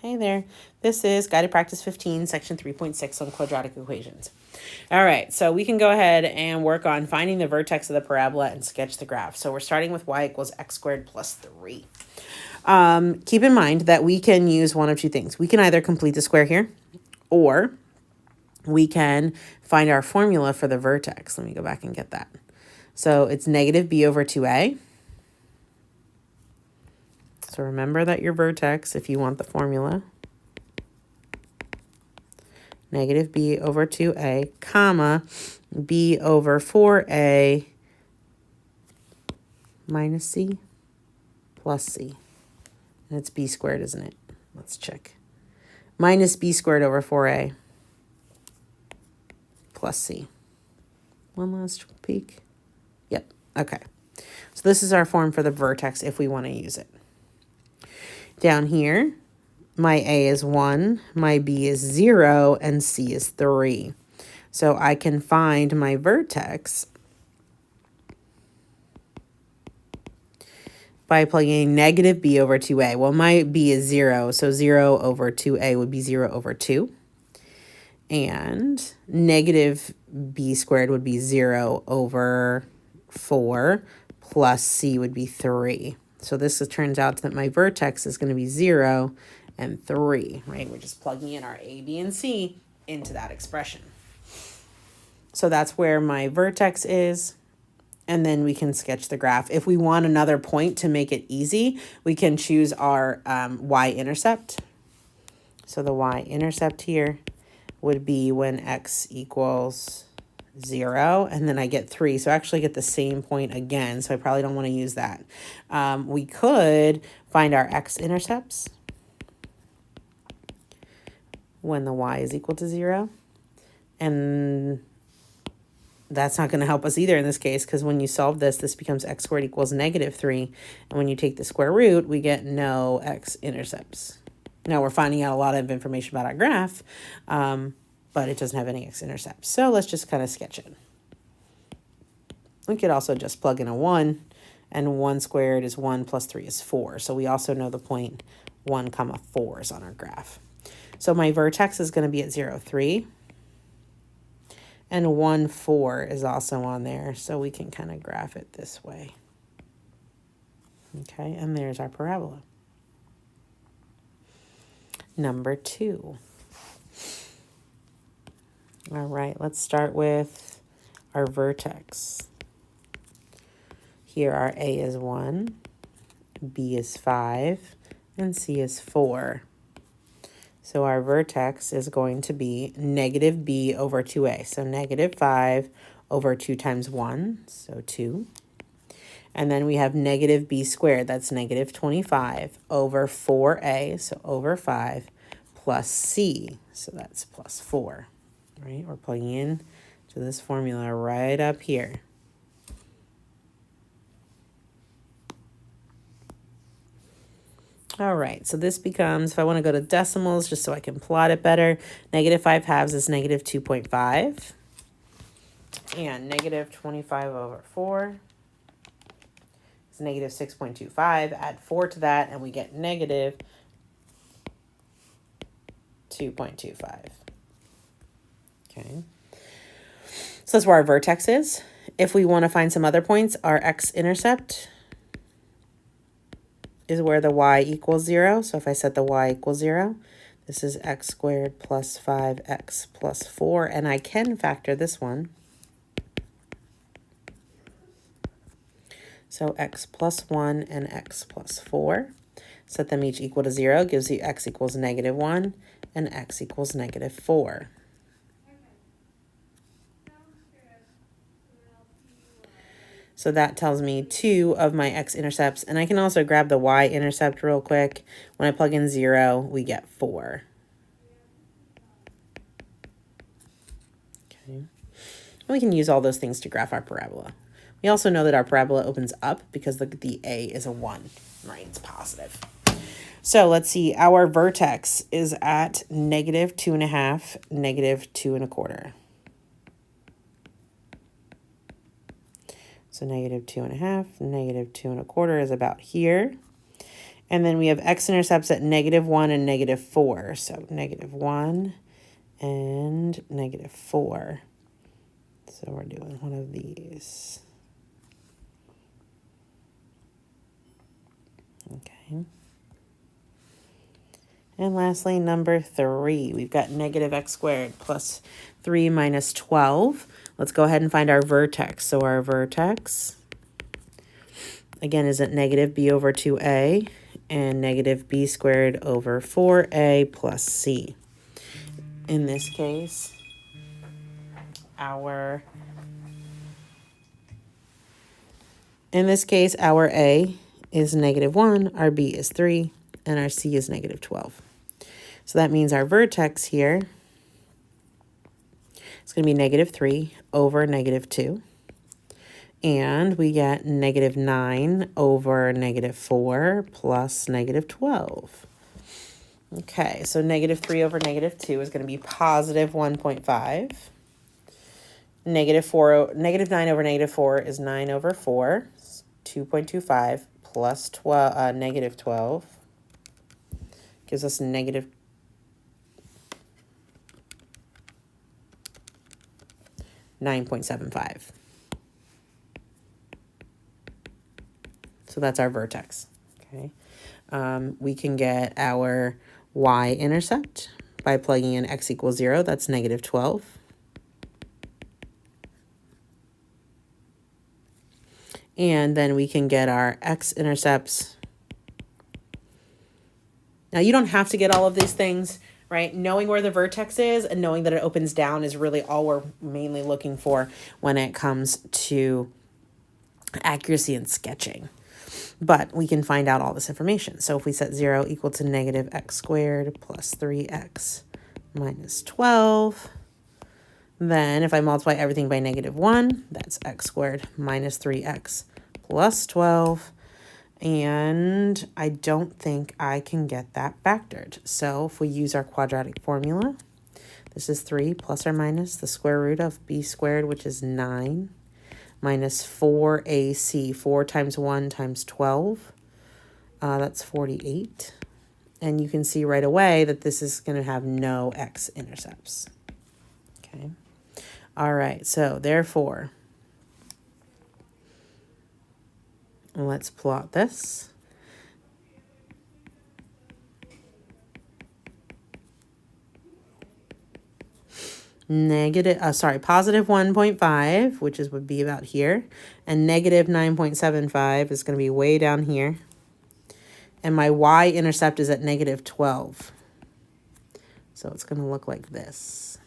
Hey there. This is Guided Practice 15, Section 3.6 on quadratic equations. All right, so we can go ahead and work on finding the vertex of the parabola and sketch the graph. So we're starting with y equals x squared plus 3. Keep in mind that we can use one of two things. We can either complete the square here, or we can find our formula for the vertex. Let me go back and get that. So it's negative b over 2a. So remember that your vertex, if you want the formula, negative b over 2a, comma, b over 4a minus c plus c. And it's b squared, isn't it? Let's check. Minus b squared over 4a plus c. One last peek. Yep, okay. So this is our form for the vertex if we want to use it. Down here, my a is 1, my b is 0, and c is 3. So I can find my vertex by plugging negative b over 2a. Well, my b is 0, so 0 over 2a would be 0 over 2. And negative b squared would be 0 over 4, plus c would be 3. So this turns out that my vertex is going to be 0 and 3, right? We're just plugging in our a, b, and c into that expression. So that's where my vertex is. And then we can sketch the graph. If we want another point to make it easy, we can choose our y-intercept. So the y-intercept here would be when x equals 0, and then I get 3. So I actually get the same point again, so I probably don't want to use that. We could find our x-intercepts when the y is equal to 0, and that's not going to help us either in this case, because when you solve this, this becomes x squared equals negative 3. And when you take the square root, we get no x-intercepts. Now we're finding out a lot of information about our graph, but it doesn't have any x-intercepts. So let's just kind of sketch it. We could also just plug in a 1, and 1 squared is 1 plus 3 is 4. So we also know the point 1 comma 4 is on our graph. So my vertex is going to be at 0, 3. And 1, 4 is also on there, so we can kind of graph it this way. Okay, and there's our parabola. Number 2. All right, let's start with our vertex. Here our a is 1, b is 5, and c is 4. So our vertex is going to be negative b over 2a. So negative 5 over 2 times 1, so 2. And then we have negative b squared, that's negative 25, over 4a, so over 5, plus c, so that's plus 4. Right, we're plugging in to this formula right up here. All right, so this becomes, if I want to go to decimals just so I can plot it better, negative 5 halves is negative 2.5. And negative 25 over 4 is negative 6.25. Add 4 to that, and we get negative 2.25. Okay. So that's where our vertex is. If we want to find some other points, our x-intercept is where the y equals 0. So if I set the y equals 0, this is x squared plus 5x plus 4. And I can factor this one. So x plus 1 and x plus 4. Set them each equal to 0. Gives you x equals negative 1 and x equals negative 4. So that tells me 2 of my x-intercepts. And I can also grab the y-intercept real quick. When I plug in 0, we get 4. Okay. And we can use all those things to graph our parabola. We also know that our parabola opens up because the a is a 1, right? It's positive. So let's see. Our vertex is at negative 2.5, negative 2 1/4. So negative 2.5, negative 2 1/4 is about here. And then we have x-intercepts at -1 and -4. So -1 and -4. So we're doing one of these. Okay. And lastly, number 3, we've got -x squared plus 3 minus 12. Let's go ahead and find our vertex. So our vertex, again, is at -b over 2a and -b squared over 4a plus c. In this case, our a is -1, our b is 3, and our c is -12. So that means our vertex here is going to be -3 over -2. And we get -9 over -4 plus -12. Okay, so -3 over -2 is going to be positive 1.5. -9 over -4 is 9 over 4, 2.25 plus 12, -12 gives us -9.75. So that's our vertex. Okay, we can get our y-intercept by plugging in x equals 0. That's -12. And then we can get our x-intercepts. Now, you don't have to get all of these things, right? Knowing where the vertex is and knowing that it opens down is really all we're mainly looking for when it comes to accuracy and sketching. But we can find out all this information. So if we set 0 equal to -x squared plus 3x minus 12, then if I multiply everything by -1, that's x squared minus 3x plus 12. And I don't think I can get that factored. So if we use our quadratic formula, this is 3 plus or minus the square root of b squared, which is 9, minus 4ac, 4 times 1 times 12. That's 48. And you can see right away that this is going to have no x-intercepts. Okay. All right, so therefore, let's plot this. Positive 1.5, which would be about here, and negative 9.75 is going to be way down here. And my y-intercept is at -12. So it's going to look like this.